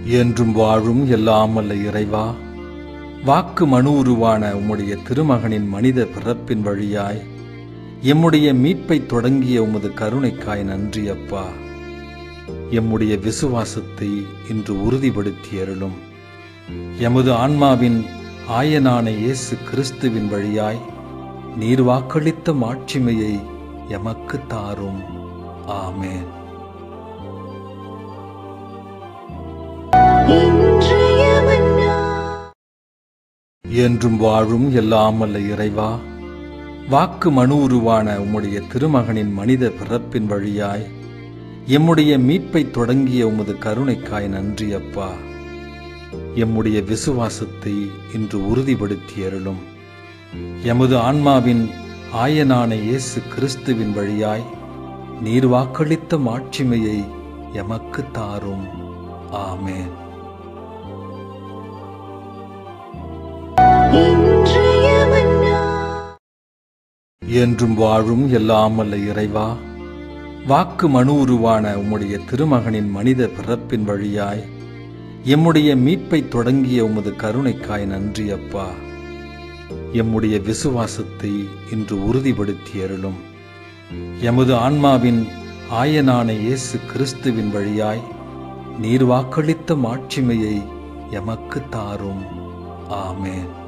என்றும் வாழும் எல்லாம் வல்ல இறைவா, வாக்கு மனு உருவான உம்முடைய திருமகனின் மனித பிறப்பின் வழியாய் எம்முடைய மீட்பை தொடங்கிய உமது கருணைக்காய் நன்றி அப்பா. எம்முடைய விசுவாசத்தை இன்று உறுதிப்படுத்தி அருளும். எமது ஆன்மாவின் ஆயனான இயேசு கிறிஸ்துவின் வழியாய் நீர் வாக்களித்த மாட்சிமையை எமக்கு தாரும். ஆமென். என்றும் வாழும் எல்லாம் வல்ல இறைவா, வாக்கு மனு உருவான உம்முடைய திருமகனின் மனித பிறப்பின் வழியாய் எம்முடைய மீட்பை தொடங்கிய உமது கருணைக்காய் நன்றி அப்பா. எம்முடைய விசுவாசத்தை இன்று உறுதிப்படுத்தி அருளும். எமது ஆன்மாவின் ஆயனான இயேசு கிறிஸ்துவின் வழியாய் நீர் வாக்களித்த மாட்சிமையை எமக்கு தாரும். ஆமென். என்றும் வாழும் எல்லாம் வல்ல இறைவா, வாக்கு மனு உருவான உம்முடைய திருமகனின் மனித பிறப்பின் வழியாய் எம்முடைய மீட்பை தொடங்கிய உமது கருணைக்காய் நன்றி அப்பா. எம்முடைய விசுவாசத்தை இன்று உறுதிப்படுத்தி அருளும். எமது ஆன்மாவின் ஆயனான இயேசு கிறிஸ்துவின் வழியாய் நீர் வாக்களித்த மாட்சிமையை எமக்கு தாரும். ஆமென்.